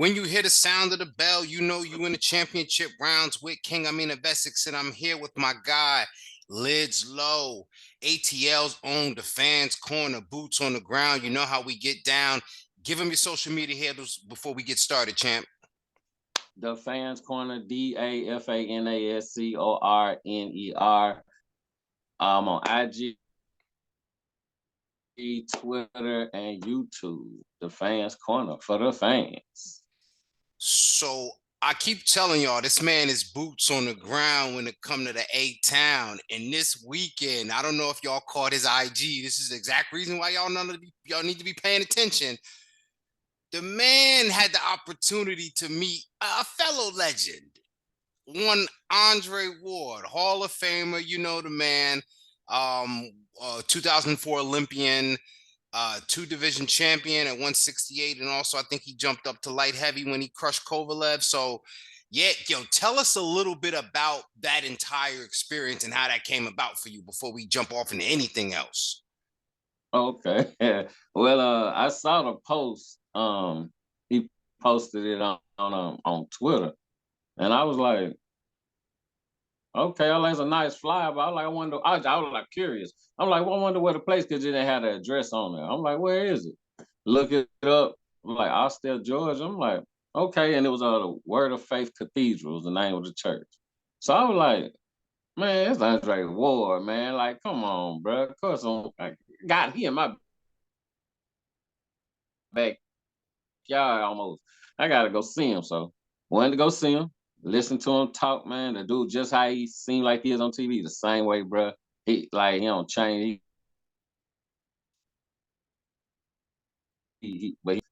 When you hear the sound of the bell, you know you in the championship rounds with King Amin of Essex, and I'm here with my guy, Lidz Low, ATL's own, the fans corner, boots on the ground. You know how we get down. Give them your social media handles before we get started, champ. The Fans Corner, DAFANASCORNER. I'm on IG, Twitter, and YouTube. The Fans Corner for the fans. So I keep telling y'all, this man is boots on the ground when it come to the A-Town. And this weekend, I don't know if y'all caught his IG. This is the exact reason why y'all need to be paying attention. The man had the opportunity to meet a fellow legend, one Andre Ward, Hall of Famer. You know the man, 2004 Olympian, two-division champion at 168, and also I think he jumped up to light heavy when he crushed Kovalev. So, yeah, tell us a little bit about that entire experience and how that came about for you before we jump off into anything else. Okay. Well, I saw the post. He posted it on Twitter, and I was like, okay, that's a nice flyer, but I wonder. I was like curious. I'm like, well, I wonder where the place, because it didn't have the address on there. I'm like, where is it? Look it up. I'm like, Austell, Georgia. I'm like, okay, and it was the Word of Faith Cathedral was the name of the church. So I was like, man, it's Andre Ward, man. Like, come on, bro. Of course, I got him in my backyard almost. I gotta go see him. So wanted to go see him, listen to him talk, man. The dude just how he seemed like he is on TV, the same way, bro. He don't change.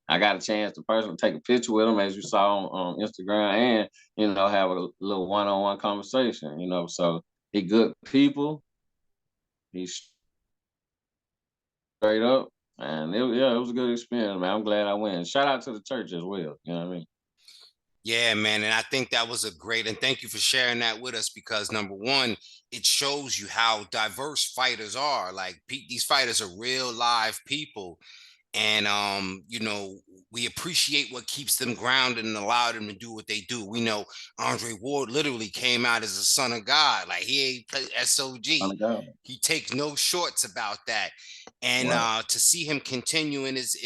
I got a chance to personally take a picture with him, as you saw on Instagram, and have a little one-on-one conversation. So he good people. He's straight up. And it was a good experience, man. I'm glad I went. Shout out to the church as well. You know what I mean? Yeah, man. And I think that was and thank you for sharing that with us, because number one, it shows you how diverse fighters are. Like, these fighters are real live people. And we appreciate what keeps them grounded and allow them to do what they do. We know Andre Ward literally came out as a son of God. Like, he ain't SOG. He takes no shorts about that. And to see him continue in his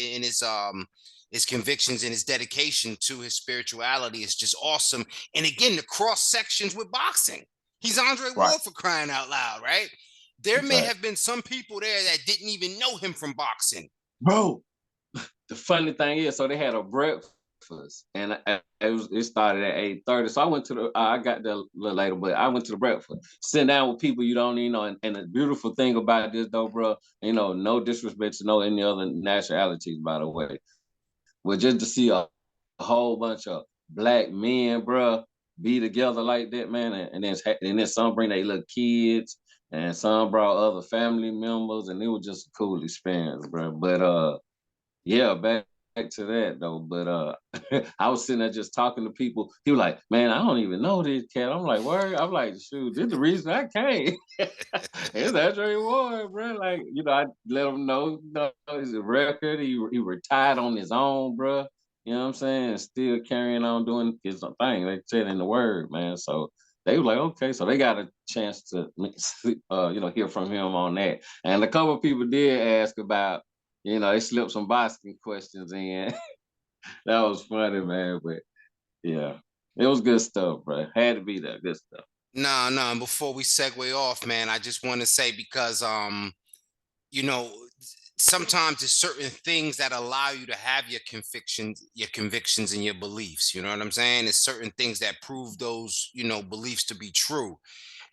convictions and his dedication to his spirituality is just awesome. And again, the cross sections with boxing. He's Andre Ward, for crying out loud, right? There may have been some people there that didn't even know him from boxing. Bro, the funny thing is, so they had a breakfast, and it started at 8:30. So I went to I got there a little later, but I went to the breakfast, sitting down with people you don't even know. And the beautiful thing about this, though, bro, no disrespect to any other nationalities, by the way, but just to see a whole bunch of black men, bro, be together like that, man, and then some bring their little kids, and some brought other family members, and it was just a cool experience, bro. But yeah, back to that though. But I was sitting there just talking to people. He was like, man, I don't even know this cat. I'm like, word? I'm like, shoot, this is the reason I came. It's Andre Ward, bro. Like, I let him know, his record. He retired on his own, bro. You know what I'm saying? Still carrying on doing his thing. They said in the word, man. So they were like, okay. So they got a chance to, hear from him on that. And a couple of people did ask about, they slipped some boxing questions in. That was funny, man. But yeah, it was good stuff, bro. Had to be there. Good stuff. No. And before we segue off, man, I just want to say, because sometimes there's certain things that allow you to have your convictions and your beliefs. You know what I'm saying? There's certain things that prove those, beliefs to be true.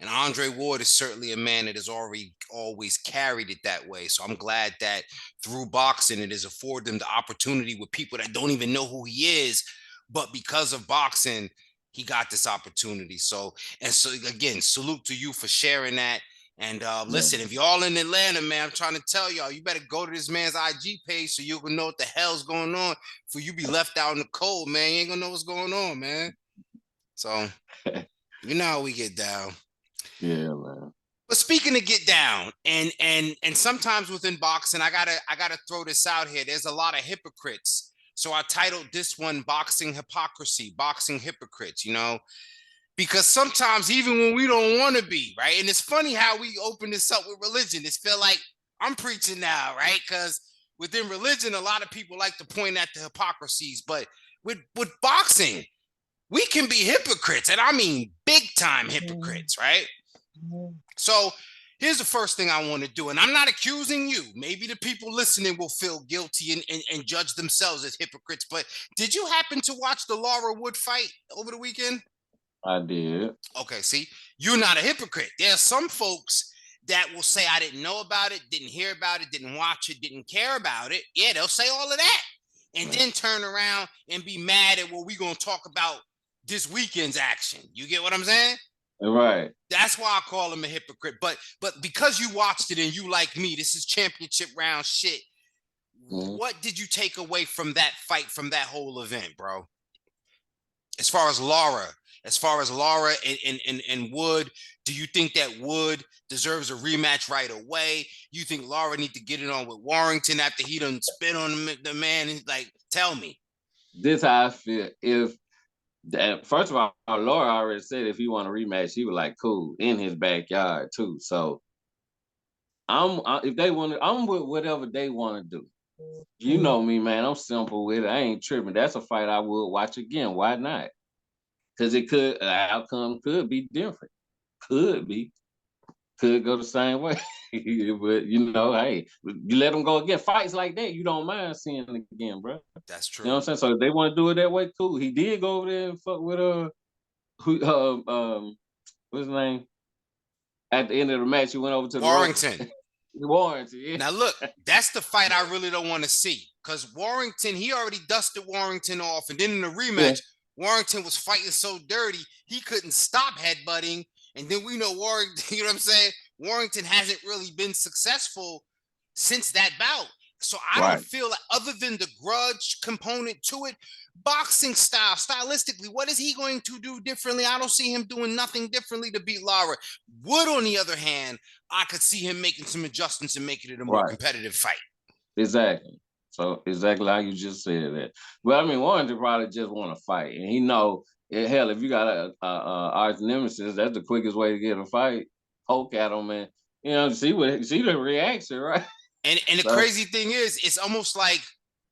And Andre Ward is certainly a man that has always carried it that way. So I'm glad that through boxing, it has afforded him the opportunity with people that don't even know who he is. But because of boxing, he got this opportunity. So again, salute to you for sharing that. And listen, if y'all in Atlanta, man, I'm trying to tell y'all, you better go to this man's IG page so you can know what the hell's going on. For you be left out in the cold, man. You ain't gonna know what's going on, man. So you know how we get down. Yeah, man. But speaking of get down, and sometimes within boxing, I gotta throw this out here. There's a lot of hypocrites. So I titled this one Boxing Hypocrisy, Boxing Hypocrites, you know, because sometimes even when we don't want to be, right? And it's funny how we open this up with religion. It's feel like I'm preaching now, right? Because within religion, a lot of people like to point at the hypocrisies, but with boxing, we can be hypocrites, and I mean big time hypocrites, right? So here's the first thing I want to do, and I'm not accusing you. Maybe the people listening will feel guilty and judge themselves as hypocrites, but did you happen to watch the Lara Wood fight over the weekend? I did. Okay, see, you're not a hypocrite. There are some folks that will say, I didn't know about it, didn't hear about it, didn't watch it, didn't care about it. Yeah, they'll say all of that and then turn around and be mad at what we're going to talk about this weekend's action. You get what I'm saying? Right. That's why I call him a hypocrite. But because you watched it and you like me, this is championship round shit. What did you take away from that fight, from that whole event, bro? As far as Lara and Wood, do you think that Wood deserves a rematch right away? You think Lara need to get it on with Warrington after he done spit on the man? Like, tell me. This how I feel. If first of all, Lara already said if he want a rematch, he was like cool in his backyard too. So if they want to, I'm with whatever they want to do. You know me, man. I'm simple with it. I ain't tripping. That's a fight I would watch again. Why not? Because the outcome could be different. Could go the same way. But you know, hey, you let them go again. Fights like that, you don't mind seeing it again, bro. That's true. You know what I'm saying? So if they want to do it that way, cool. He did go over there and fuck with what's his name? At the end of the match, he went over to Warrington. Warrington, yeah. Now look, that's the fight I really don't want to see, because Warrington, he already dusted Warrington off, and then in the rematch, Warrington was fighting so dirty he couldn't stop headbutting, and then we know Warrington, you know what I'm saying? Warrington hasn't really been successful since that bout. So I don't feel like, other than the grudge component to it, boxing stylistically, what is he going to do differently? I don't see him doing nothing differently to beat Lara. Wood, on the other hand, I could see him making some adjustments and making it a more competitive fight. Exactly. So exactly how you just said that. But I mean, Warrington probably just want to fight, and he know, hell, if you got a arch nemesis, that's the quickest way to get a fight. Poke at him, and you know, see the reaction, right? And the crazy thing is, it's almost like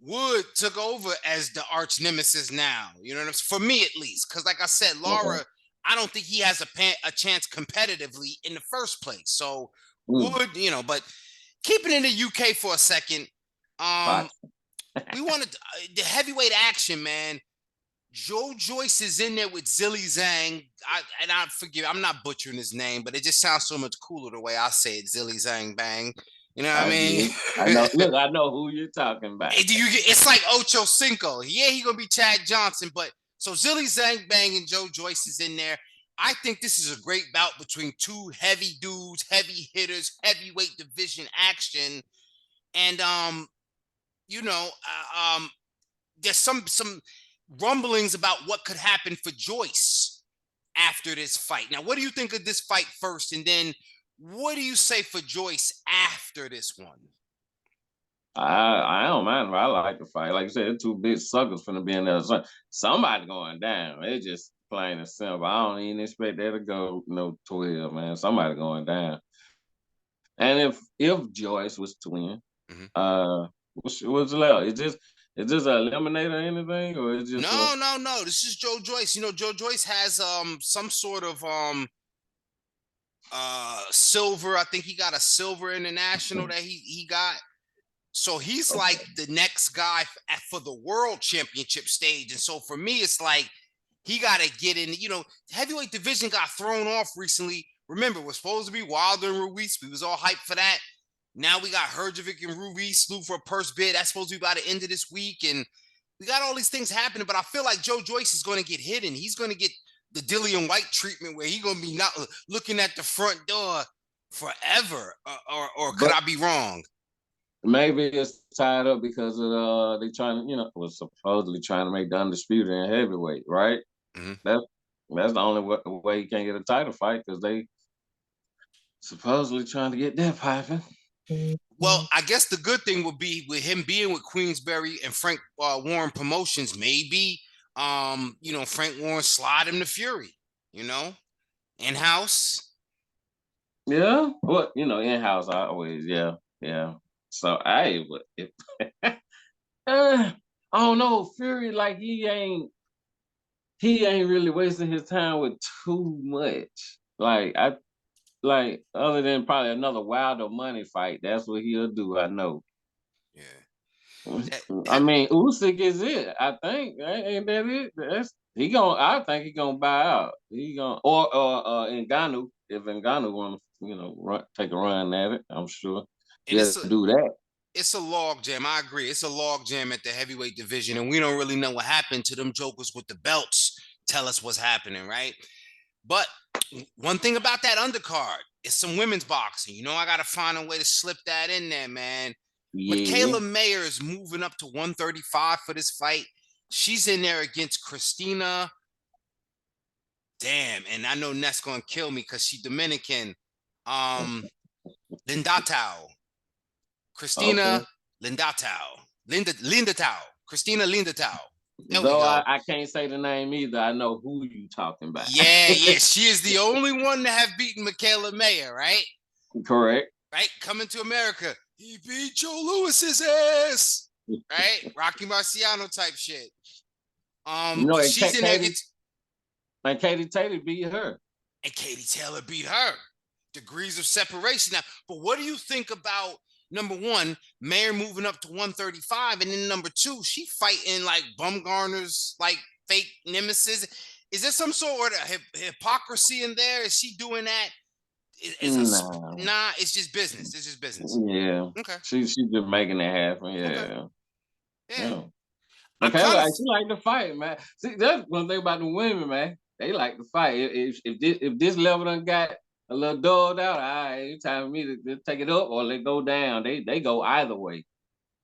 Wood took over as the arch nemesis now. You know what I'm saying? For me, at least, because like I said, Lara, I don't think he has a chance competitively in the first place. So Wood, you know, but keeping in the UK for a second, we wanted the heavyweight action, man. Joe Joyce is in there with Zhang. I forgive, I'm not butchering his name, but it just sounds so much cooler the way I say it, Zhang Bang. You know what I mean? I know. Look, I know who you're talking about. It's like Ocho Cinco. Yeah, he's gonna be Chad Johnson, but so Zhang Bang and Joe Joyce is in there. I think this is a great bout between two heavy dudes, heavy hitters, heavyweight division action, and you know, there's some rumblings about what could happen for Joyce after this fight. Now, what do you think of this fight first, and then what do you say for Joyce after this one? I don't mind. I like the fight. Like you said, two big suckers finna be in there. Somebody going down. It's just plain and simple. I don't even expect that to go 12, man. Somebody going down. And if Joyce was to win, what's left? Is this an eliminator or anything, or is just no? This is Joe Joyce. You know, Joe Joyce has some sort of silver. I think he got a silver international that he got. So he's like the next guy for the world championship stage. And so for me, it's like he got to get in. You know, heavyweight division got thrown off recently. Remember, we're supposed to be Wilder and Ruiz. We was all hyped for that. Now we got Hrgovic and Ruiz slew for a purse bid. That's supposed to be by the end of this week. And we got all these things happening. But I feel like Joe Joyce is going to get hidden. He's going to get the Dillian White treatment where he's going to be not looking at the front door forever. Or could I be wrong? Maybe it's tied up because of they trying to, was supposedly trying to make the undisputed in heavyweight, right? That's the only way you can't get a title fight, because they supposedly trying to get that popping. Well, I guess the good thing would be with him being with Queensberry and Frank Warren Promotions, maybe Frank Warren slide him to Fury, in house. Yeah. Well, in house I always, yeah. So I would if I don't know, Fury like he ain't really wasting his time with too much. Like other than probably another Wilder money fight, that's what he'll do. I know. Yeah. I mean, Usyk is it. I think ain't that it? He gonna. I think he gonna buy out. He gonna or Ngannou if Ngannou want to take a run at it. I'm sure and he'll do that. it's a log jam. I agree. It's a log jam at the heavyweight division, and we don't really know what happened to them jokers with the belts. Tell us what's happening, right? But one thing about that undercard is some women's boxing. I got to find a way to slip that in there, man. Yeah. Michaela Mayer is moving up to 135 for this fight. She's in there against Christina. Damn, and I know Ness gonna kill me because she Dominican. Lindardatou. Okay. Christina Lindardatou. Lindardatou. Christina Lindardatou. There we Though go. I can't say the name either. I know who you talking about. Yeah. She is the only one to have beaten Michaela Mayer, right? Correct. Right? Coming to America. He beat Joe Lewis's ass. Right? Rocky Marciano type shit. But And she's in there Katie Taylor beat her. and Katie Taylor beat her. Degrees of separation. Now, but what do you think about number one, Mayer moving up to 135, and then number two, she fighting like Bumgarner's like fake nemesis? Is there some sort of hypocrisy in there? Is she doing that? Nah, it's just business. It's just business. Yeah. Okay. She's just making it happen. Yeah. Okay. Yeah. Michaela actually like to fight, man. See, that's one thing about the women, man. They like to fight. If this level done got a little dulled out, all right, it's time for me to take it up or let go down. They go either way.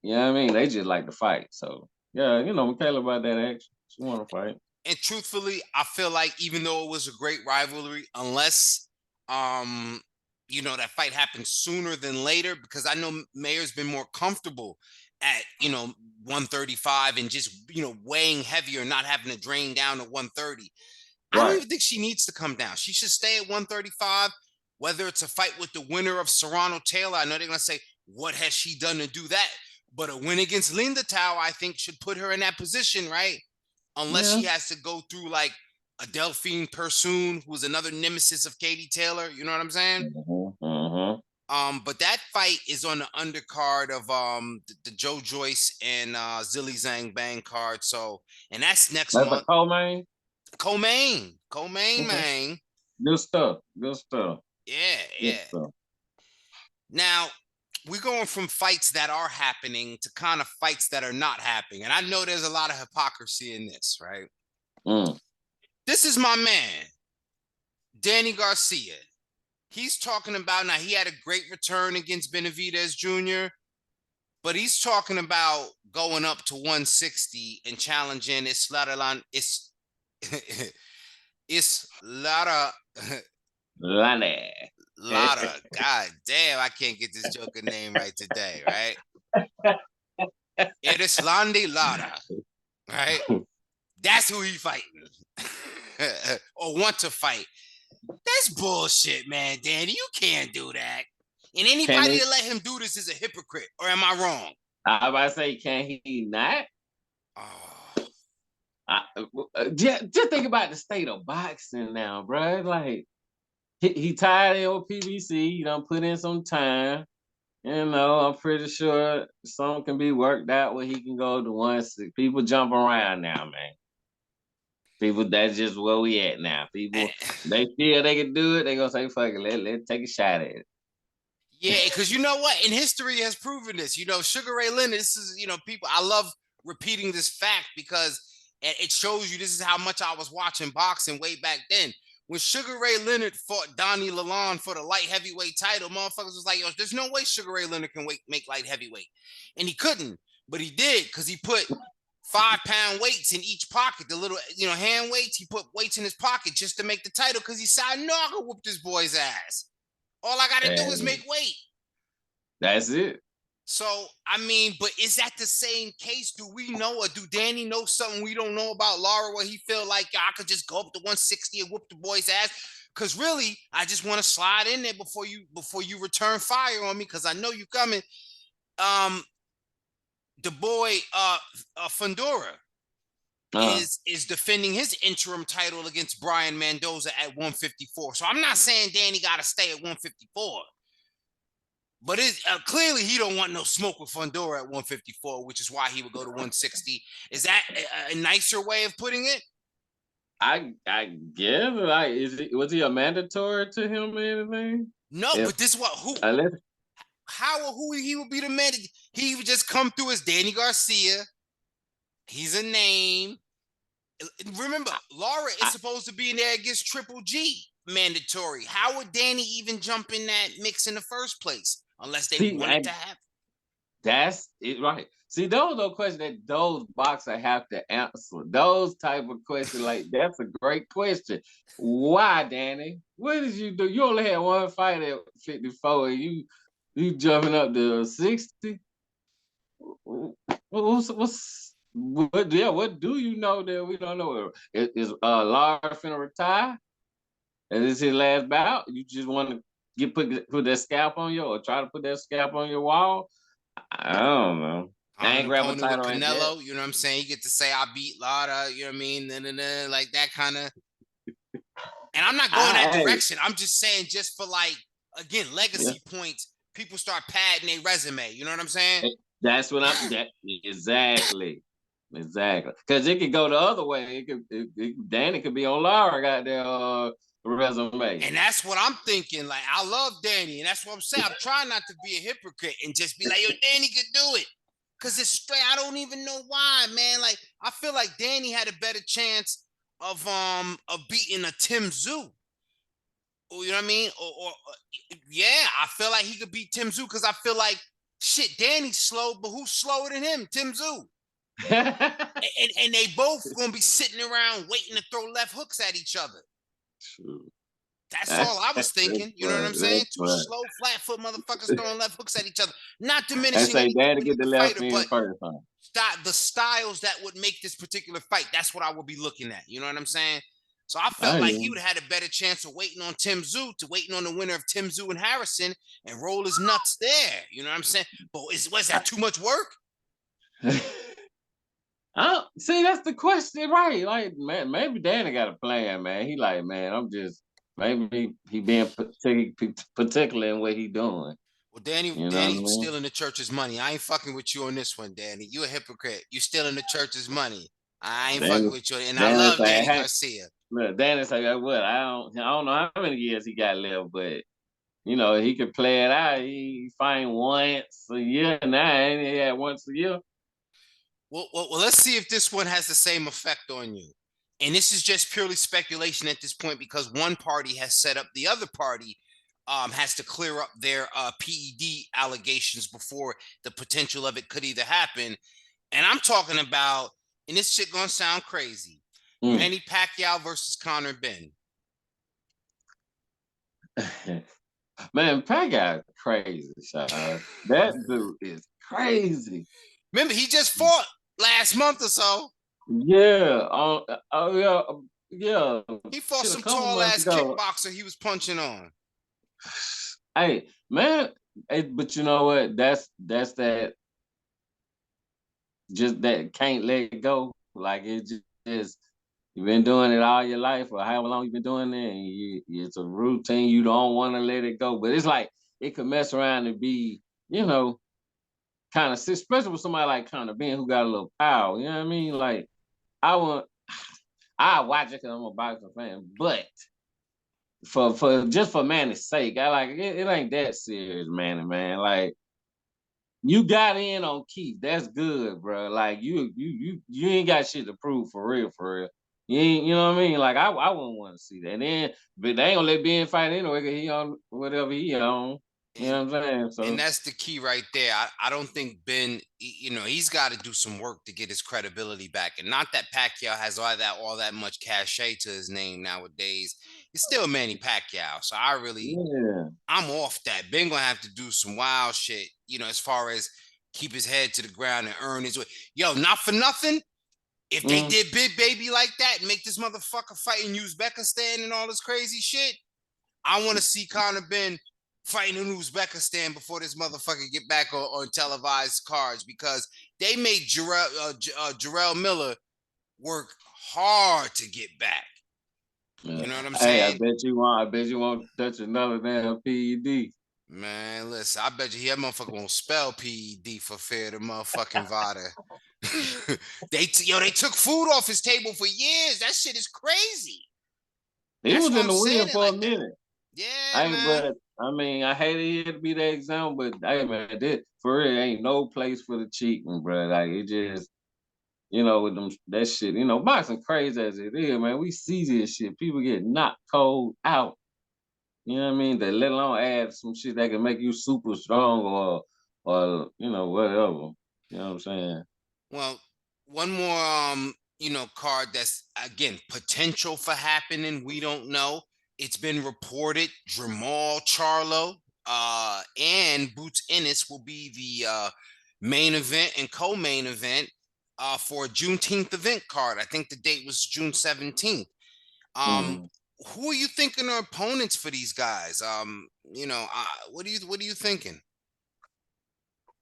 You know what I mean? They just like to fight. So yeah, Michaela about that action. She want to fight. And truthfully, I feel like even though it was a great rivalry, unless that fight happened sooner than later, because I know Mayer's been more comfortable at 135 and just weighing heavier, not having to drain down to 130. I don't even think she needs to come down. She should stay at 135, whether it's a fight with the winner of Serrano Taylor. I know they're gonna say, what has she done to do that? But a win against Lindardatou, I think, should put her in that position, right? Unless she has to go through like a Delphine Persoon, who's another nemesis of Katie Taylor. You know what I'm saying? But that fight is on the undercard of the Joe Joyce and Zhilei Zhang Bang card. So, and that's next month. A co-main? Co-main, man. Good stuff. Yeah. Good stuff. Now, we're going from fights that are happening to kind of fights that are not happening. And I know there's a lot of hypocrisy in this, right? This is my man, Danny Garcia. He's talking about, now he had a great return against Benavidez Jr., but he's talking about going up to 160 and challenging Lara. God damn, I can't get this joker name right today, right? Erislandi Lara, right? That's who he fighting. Or want to fight. That's bullshit, man, Danny. You can't do that. And anybody that let him do this is a hypocrite. Or am I wrong? I about to say, can he not? Just think about the state of boxing now, bro. Like, he tied in with PBC. You done put in some time. I'm pretty sure something can be worked out where he can go to 160. People jump around now, man. People, that's just where we at now. People, they feel they can do it. They gonna say, fuck it, let's take a shot at it. Yeah, because you know what? And history has proven this. Sugar Ray Leonard, this is, people, I love repeating this fact because it shows you this is how much I was watching boxing way back then. When Sugar Ray Leonard fought Donnie Lalonde for the light heavyweight title, motherfuckers was like, yo, there's no way Sugar Ray Leonard can make light heavyweight. And he couldn't, but he did because he put 5-pound weights in each pocket, the little, hand weights. He put weights in his pocket just to make the title because he said, I know I can whoop this boy's ass. All I got to do is make weight. That's it. So, I mean, but is that the same case? Do we know, or do Danny know something we don't know about Lara, where he feel like I could just go up to 160 and whoop the boy's ass? Because really, I just want to slide in there before you return fire on me, because I know you coming. Um, the boy Fundora is defending his interim title against Brian Mendoza at 154. So I'm not saying Danny got to stay at 154. But it clearly he don't want no smoke with Fundora at 154, which is why he would go to 160. Is that a nicer way of putting it? I guess like was he a mandatory to him or anything? No, If but this is what who unless how or who he would be the man. He would just come through as Danny Garcia. He's a name. Remember, Lara is supposed to be in there against Triple G mandatory. How would Danny even jump in that mix in the first place? Unless they wanted to have. That's it, right? See, those are questions that those boxers have to answer. Those type of questions, like that's a great question. Why, Danny? What did you do? You only had one fight at 54, and you jumping up to 60. What do you know that we don't know? Is Lara finna retire? And this his last bout? You just want to put that scalp on you, or try to put that scalp on your wall? I don't know. I ain't grab a Opponent with title like that. Canelo, you know what I'm saying? You get to say I beat Lara, you know what I mean? Like that kind of. And I'm not going that direction. I'm just saying, just for like, again, legacy points, people start padding their resume. You know what I'm saying? That's what I'm. Exactly. Because it could go the other way. Danny could be on Lara got their resume. And that's what I'm thinking. Like, I love Danny, and that's what I'm saying. I'm trying not to be a hypocrite and just be like, yo, Danny could do it. Because it's straight. I don't even know why, man. Like, I feel like Danny had a better chance of beating a Tim Tszyu. You know what I mean? Or yeah, I feel like he could beat Tim Tszyu, because I feel like shit, Danny's slow, but who's slower than him? Tim Tszyu. and they both gonna be sitting around waiting to throw left hooks at each other. True. That's all I was thinking. You know what I'm saying? Two slow, flat foot motherfuckers throwing left hooks at each other. Not diminishing Danny get the left fighter, but first, the styles that would make this particular fight. That's what I would be looking at. You know what I'm saying? So I felt like he would have had a better chance of waiting on Tim Tszyu to waiting on the winner of Tim Tszyu and Harrison and roll his nuts there. You know what I'm saying? But was that too much work? See, that's the question, right? Like, man, maybe Danny got a plan, man. He like, man, I'm just maybe he being particular in what he doing. Well, Danny was stealing the church's money. I ain't fucking with you on this one, Danny. You a hypocrite. You stealing the church's money. I ain't fucking with you, and I love Danny Garcia. Look, Danny's like, what? I don't know how many years he got left, but you know he could play it out. He fight once a year now, and he had once a year. Well, let's see if this one has the same effect on you. And this is just purely speculation at this point, because one party has set up the other party has to clear up their PED allegations before the potential of it could either happen. And I'm talking about, and this shit gonna sound crazy, Manny Pacquiao versus Conor Benn. Man, Pacquiao is crazy, Sean. That dude is crazy. Remember, he just fought last month or so. Yeah. Yeah. He fought some tall ass kickboxer he was punching on. Hey, man, but you know what? That's that. Just that can't let it go. Like it just you've been doing it all your life, or however long you've been doing it, and it's a routine. You don't want to let it go, but it's like it could mess around and be, you know, kind of, especially with somebody like Conor Benn who got a little power. You know what I mean? Like I watch it because I'm a boxing fan, but for just for Manny's sake, I like it. It ain't that serious, man. Like you got in on Keith. That's good, bro. Like you ain't got shit to prove for real. You ain't, you know what I mean? Like I wouldn't want to see that. And then, but they ain't gonna let Ben fight anyway because he on whatever he on. You know what I'm saying? So, and that's the key right there. I don't think Ben, you know, he's got to do some work to get his credibility back. And not that Pacquiao has all that much cachet to his name nowadays. it's still Manny Pacquiao. So Yeah. I'm off that. Ben gonna have to do some wild shit, as far as keep his head to the ground and earn his way. Yo, not for nothing. If they Mm. did Big Baby like that and make this motherfucker fight in Uzbekistan and all this crazy shit, I want to see Conor Ben fighting in Uzbekistan before this motherfucker get back on televised cards, because they made Jarrell Miller work hard to get back. Yeah. You know what I'm Hey, saying? I bet you won't touch another damn PED. Man, listen, I bet you that motherfucker won't spell PED for fear of the motherfucking Vada. they took food off his table for years. That shit is crazy. He That's was why in I'm the wheel saying it for a like that. minute. Yeah, Hey, man. but I mean, I hated it to be the example, but hey, man, this for real ain't no place for the cheating, bro. Like it just, with them that shit, boxing crazy as it is, man. We see this shit. People get knocked cold out. You know what I mean? They let alone add some shit that can make you super strong or whatever. You know what I'm saying? Well, one more card that's again potential for happening. We don't know. It's been reported Jamal Charlo and Boots Ennis will be the main event and co-main event for a Juneteenth event card. I think the date was June 17th. Um, Mm. who are you thinking are opponents for these guys? What are you thinking?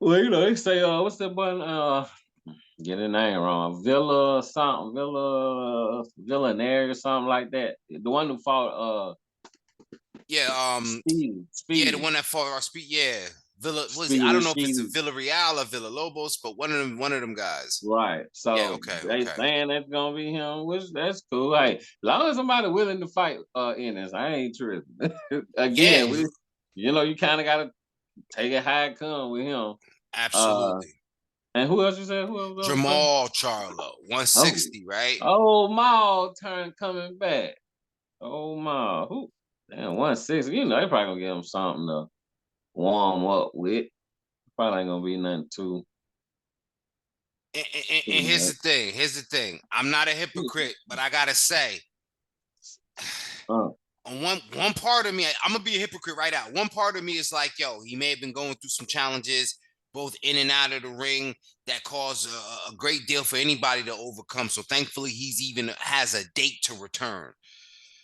Well, they say, what's that button? Get the name wrong. Villa something, Villainaire or something like that. The one who fought Yeah, yeah, the Speedy. one that fought our speed. Yeah, Villa was. I Speedy don't know if it's a Sheedy. Villarreal or Villa Lobos, but one of them guys. Right. Yeah. So Okay. they Okay. saying that's gonna be him, which that's cool. Hey, as long as somebody willing to fight in this, I ain't tripping. Yeah. Again, you kind of gotta take it how it come with him. Uh Absolutely. and who else you said? Who else was the other fight? Jamal Charlo, Oh, 160, right? oh, Maul turn coming back. Oh my, who? Damn, 160. They probably gonna give him something to warm up with. Probably ain't gonna be nothing too. And Too here's the much. thing. Here's the thing. I'm not a hypocrite, but I gotta say, Uh, on one part of me, I'm gonna be a hypocrite right out. One part of me is like, yo, he may have been going through some challenges, both in and out of the ring, that caused a great deal for anybody to overcome. So thankfully, he's even has a date to return.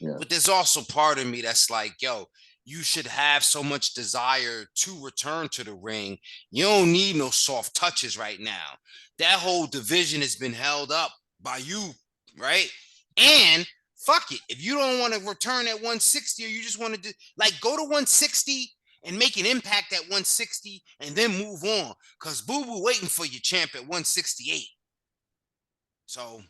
yeah. But there's also part of me that's like, yo, you should have so much desire to return to the ring. You don't need no soft touches right now. That whole division has been held up by you, right? And fuck it. If you don't want to return at 160, or you just want to do like go to 160 and make an impact at 160 and then move on. Cause Boo Boo waiting for your champ at 168. So,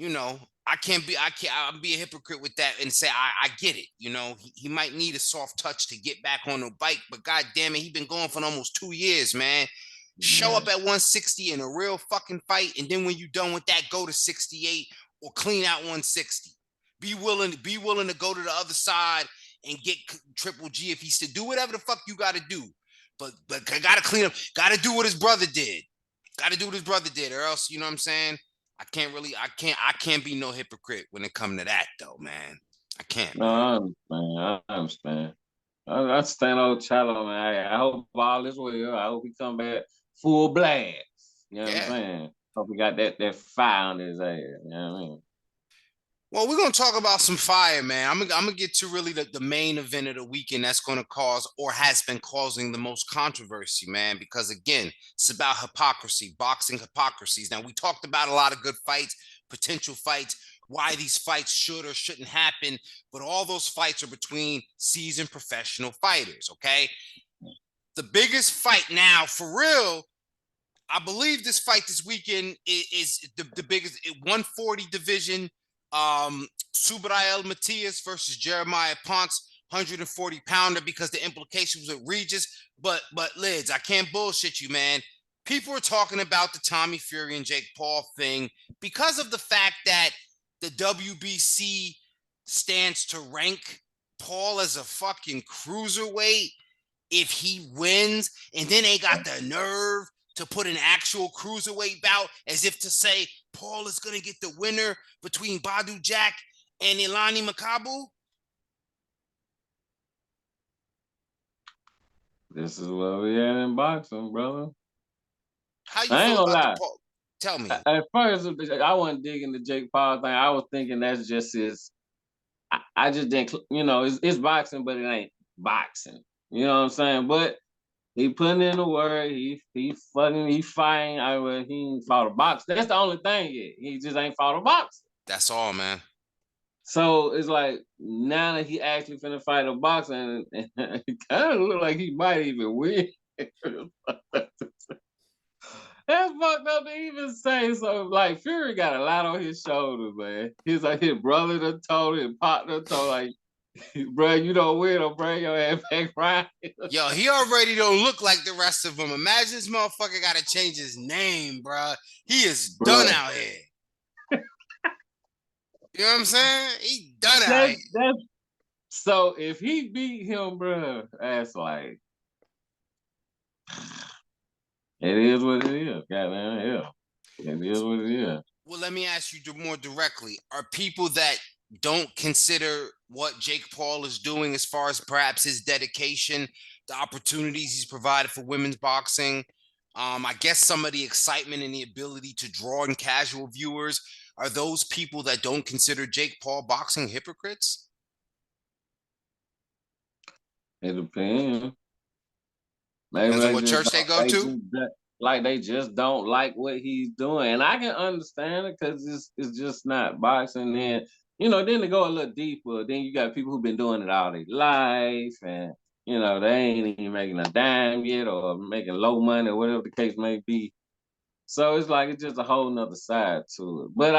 I'll be a hypocrite with that and say I get it. He might need a soft touch to get back on the bike, but god damn it, he been going for almost 2 years, man. Show up Man. at 160 in a real fucking fight, and then when you're done with that, go to 68 or clean out 160. Be willing to go to the other side and get Triple G if he's to do whatever the fuck you gotta do. But gotta clean up, gotta do what his brother did. Gotta do what his brother did, or else, you know what I'm saying? I can't be no hypocrite when it come to that though, man. I can't, No, man. I understand. I understand. I stand on Chalo, man. I hope all is well. I hope he come back full blast. You know what I'm Yeah. saying? Hope he got that fire on his ass. You know what I mean? Well, we're gonna talk about some fire, man. I'm gonna get to really the main event of the weekend that's gonna cause or has been causing the most controversy, man. Because again, it's about hypocrisy, boxing hypocrisies. Now we talked about a lot of good fights, potential fights, why these fights should or shouldn't happen, but all those fights are between seasoned professional fighters. Okay, the biggest fight now for real. I believe this fight this weekend is the biggest 140 division. Subriel Matias versus Jeremiah Ponce, 140 pounder, because the implications with Regis. But Lids, I can't bullshit you, man. People are talking about the Tommy Fury and Jake Paul thing because of the fact that the WBC stands to rank Paul as a fucking cruiserweight if he wins, and then they got the nerve to put an actual cruiserweight bout as if to say Paul is going to get the winner between Badu Jack and Ilani Makabu. This is what we had in boxing, brother. How you I ain't feel gonna about the lie. Paul? Tell me. At first, I wasn't digging the Jake Paul thing. I was thinking that's just his. I just didn't, it's boxing, but it ain't boxing. You know what I'm saying? But he putting in the work. He fighting. He ain't fought a box. That's the only thing yet. He just ain't fought a box. That's all, man. So it's like now that he actually finna fight a boxer, and it kind of look like he might even win. That's fucked up to even say. So like Fury got a lot on his shoulders, man. He's like his brother done told him, partner told like, bro, you don't win, I'll bring your ass back right. Yo, he already don't look like the rest of them. Imagine this motherfucker got to change his name, bro. He is done Bro, out here. You know what I'm saying? He done out that here. that. So if he beat him, bro, that's like it is what it is. Goddamn hell, it is what it is. Well, let me ask you more directly. Are people that don't consider what Jake Paul is doing as far as perhaps his dedication, the opportunities he's provided for women's boxing, I guess some of the excitement and the ability to draw in casual viewers, are those people that don't consider Jake Paul boxing hypocrites? It depends. Maybe Depends on they what just church they don't. go to. They just don't like what he's doing, and I can understand it because it's just not boxing. And then they go a little deeper. Then you got people who've been doing it all their life, and they ain't even making a dime yet, or making low money, or whatever the case may be. So it's like it's just a whole nother side to it. But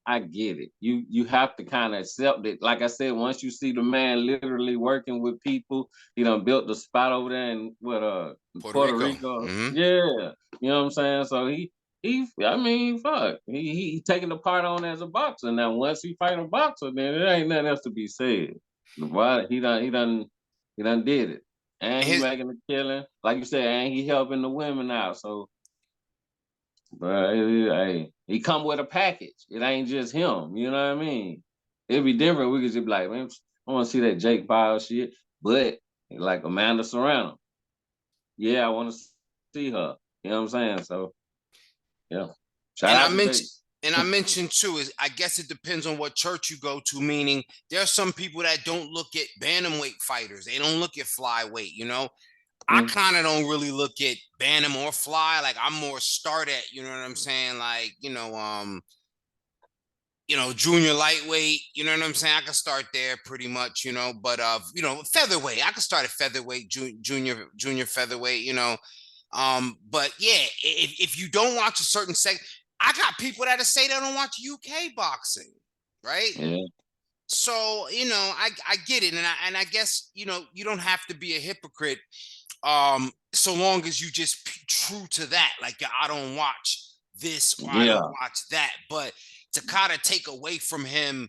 I get it. You have to kind of accept it. Like I said, once you see the man literally working with people, he done built the spot over there in Puerto Puerto Rico. Rico. Mm-hmm. Yeah. You know what I'm saying? So he I mean, fuck. He taking the part on as a boxer. Now once he fight a boxer, then there ain't nothing else to be said. Why he done did it. And And he his making a killing. Like you said, and he helping the women out. So but hey, he come with a package. It ain't just him. You know what I mean? It'd be different. We could just be like, man, I want to see that Jake Paul shit. But like Amanda Serrano, yeah, I want to see her. You know what I'm saying? So yeah, shout and I out to mentioned Jake. and I mentioned too is I guess it depends on what church you go to. Meaning there are some people that don't look at bantamweight fighters. They don't look at flyweight. I Mm, kind of don't really look at bantam or fly. Like I'm more start at. You know what I'm saying? Like junior lightweight. You know what I'm saying? I can start there pretty much. But featherweight. I can start at featherweight, junior featherweight. But yeah, if you don't watch a certain segment, I got people that say they don't watch UK boxing, right? yeah, So I get it, and I guess you don't have to be a hypocrite, so long as you just true to that. Like I don't watch this or I don't yeah, watch that, but to kind of take away from him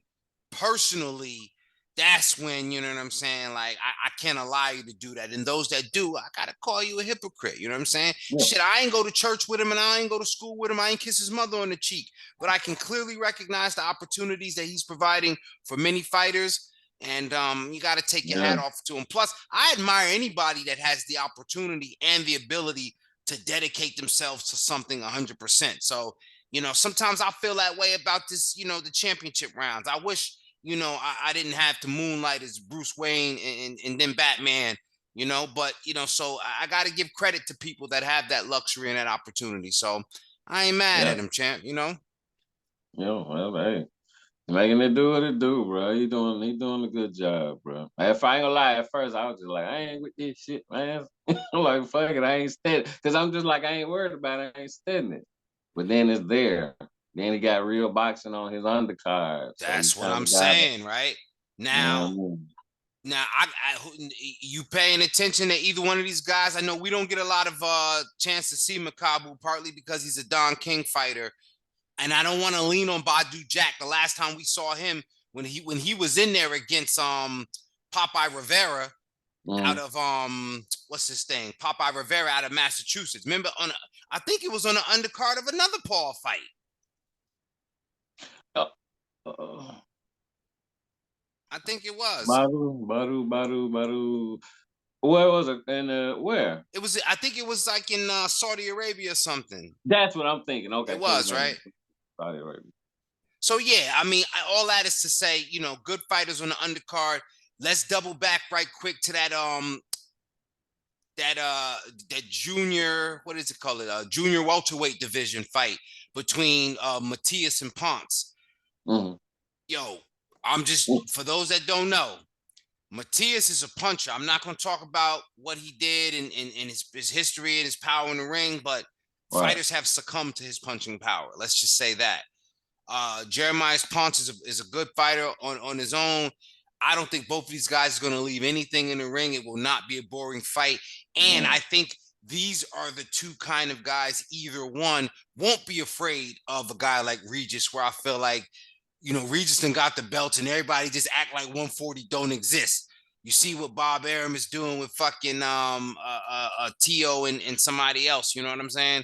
personally, that's when you know what I'm saying. Like I can't allow you to do that, and those that do, I gotta call you a hypocrite. You know what I'm saying? yeah, Shit, I ain't go to church with him, and I ain't go to school with him. I ain't kiss his mother on the cheek, but I can clearly recognize the opportunities that he's providing for many fighters. And you got to take your yeah, hat off to him. Plus, I admire anybody that has the opportunity and the ability to dedicate themselves to something 100%. So, sometimes I feel that way about this, the championship rounds. I wish, I didn't have to moonlight as Bruce Wayne and then Batman, but, so I got to give credit to people that have that luxury and that opportunity. So I ain't mad yeah, at him, champ. yeah. Well, hey. Making it do what it do, bro. He doing a good job, bro. If I ain't gonna lie, at first I was just like, I ain't with this shit, man. I'm like, fuck it, I ain't steady. Cause I'm just like, I ain't worried about it, I ain't steadying it. But then it's there. Then he got real boxing on his undercard. So he That's what kind I'm of got it. saying, right? You know what I Now, mean? Now, you paying attention to either one of these guys? I know we don't get a lot of chance to see Makabu, partly because he's a Don King fighter, and I don't want to lean on Badu Jack. The last time we saw him when he was in there against Popeye Rivera out Mm. of what's his thing? Popeye Rivera out of Massachusetts. Remember I think it was on the undercard of another Paul fight. Uh, uh, I think it was. Badu, Badu, Badu, Badu. Where was it? And where? It was, I think it was like in Saudi Arabia or something. That's what I'm thinking. It Okay, was, right? Saudi Arabia. So yeah, I mean, all that is to say, good fighters on the undercard. Let's double back right quick to that junior, what is it called? Junior welterweight division fight between Matias and Ponce. Mm-hmm. Yo, I'm just, for those that don't know, Matias is a puncher. I'm not going to talk about what he did in his history and his power in the ring, but fighters have succumbed to his punching power. Let's just say that. Jeremiah Ponce is a good fighter on his own. I don't think both of these guys are going to leave anything in the ring. It will not be a boring fight. And I think these are the two kind of guys, either one won't be afraid of a guy like Regis, where I feel like, Regis done got the belt and everybody just act like 140 don't exist. You see what Bob Arum is doing with fucking Tio and somebody else. You know what I'm saying?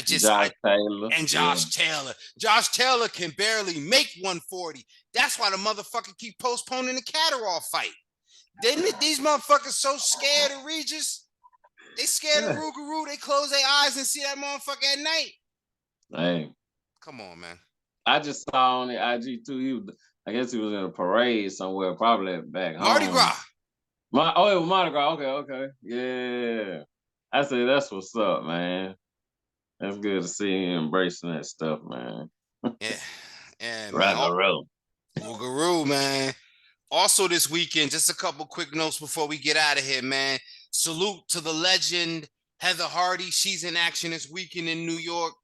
Josh Taylor. And Josh Taylor. Josh Taylor can barely make 140. That's why the motherfucker keep postponing the Catterall fight. These motherfuckers so scared of Regis. They scared of Rougarou. They close their eyes and see that motherfucker at night. Hey. Come on, man. I just saw on the IG too. I guess he was in a parade somewhere, probably back home. Mardi Gras. It was Mardi Gras. Okay. Yeah. I say that's what's up, man. That's good to see him embracing that stuff, man. Yeah, man. Rougarou, man. Also this weekend, just a couple quick notes before we get out of here, man. Salute to the legend, Heather Hardy. She's in action this weekend in New York.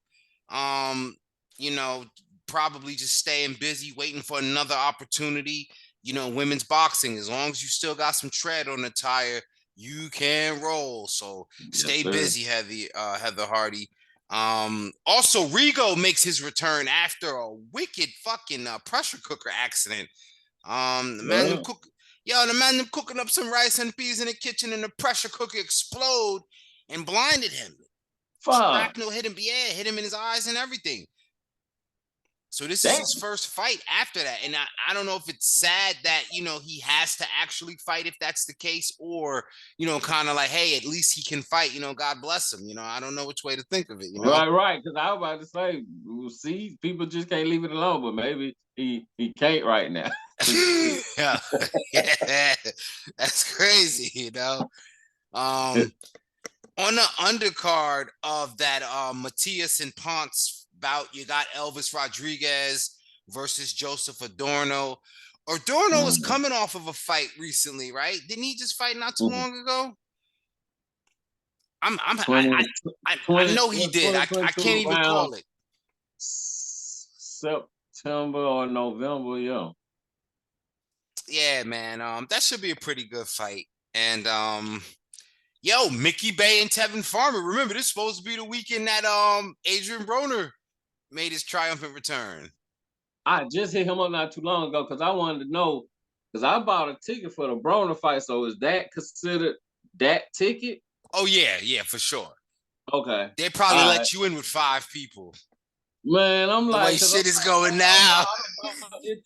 Probably just staying busy, waiting for another opportunity. Women's boxing, as long as you still got some tread on the tire, you can roll. So stay busy, Heather Hardy. Also, Rigo makes his return after a wicked fucking pressure cooker accident. The man them cooking up some rice and peas in the kitchen, and the pressure cooker explode and blinded him. Shrapnel hit him in his eyes and everything. So this is his first fight after that. And I don't know if it's sad that, he has to actually fight if that's the case, or, kind of like, hey, at least he can fight, God bless him. I don't know which way to think of it. Right. Because I was about to say, see, people just can't leave it alone, but maybe he can't right now. yeah, that's crazy, On the undercard of that Matias and Ponce bout, you got Elvis Rodriguez versus Joseph Adorno. Adorno is coming off of a fight recently, right? Didn't he just fight not too long ago? I know he did. I can't even call it. September or November, yeah. Yeah, man. That should be a pretty good fight. And Mickey Bay and Tevin Farmer. Remember, this is supposed to be the weekend that Adrian Broner made his triumphant return. I just hit him up not too long ago because I wanted to know, because I bought a ticket for the Broner fight. So is that considered that ticket? Oh, yeah, for sure. Okay. They probably let you in with 5 people. Man, I'm the like, way shit is going now.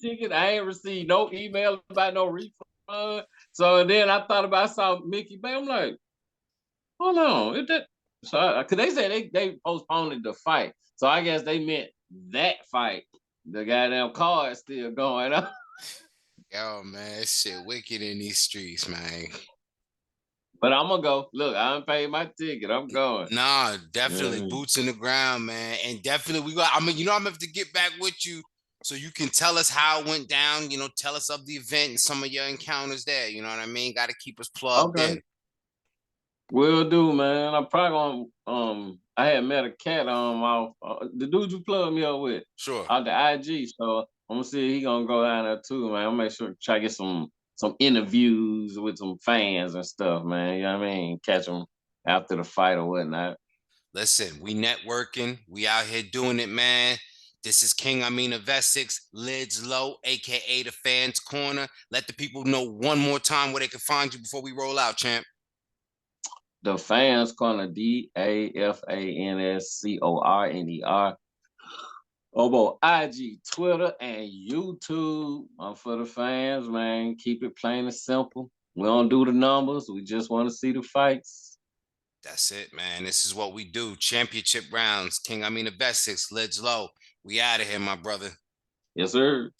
Ticket. I ain't received no email about no refund. So then I thought about, I saw Mickey Bay. I'm like, hold on. Because they said they postponed the fight. So I guess they meant that fight. The goddamn card still going on. Yo, man, shit wicked in these streets, man. But I'm gonna go. Look, I done paid my ticket. I'm going. Nah, definitely boots in the ground, man. And definitely I'm gonna have to get back with you so you can tell us how it went down, tell us of the event and some of your encounters there. You know what I mean? Gotta keep us plugged in. Will do, man. I'm probably gonna I had met a cat the dude you plugged me up with. Sure. Out the IG. So I'm gonna see if he gonna go down there too, man. I'll make sure to try to get some interviews with some fans and stuff, man. You know what I mean? Catch them after the fight or whatnot. Listen, we networking. We out here doing it, man. This is King Amin of Essex, Lidz Low, a.k.a. The Fans Corner. Let the people know one more time where they can find you before we roll out, champ. The Fans Corner, DAFANSCORNER. Both IG, Twitter, and YouTube. For the fans, man. Keep it plain and simple. We don't do the numbers. We just want to see the fights. That's it, man. This is what we do. Championship rounds. King Amin of Essex, Lidz Low. We out of here, my brother. Yes, sir.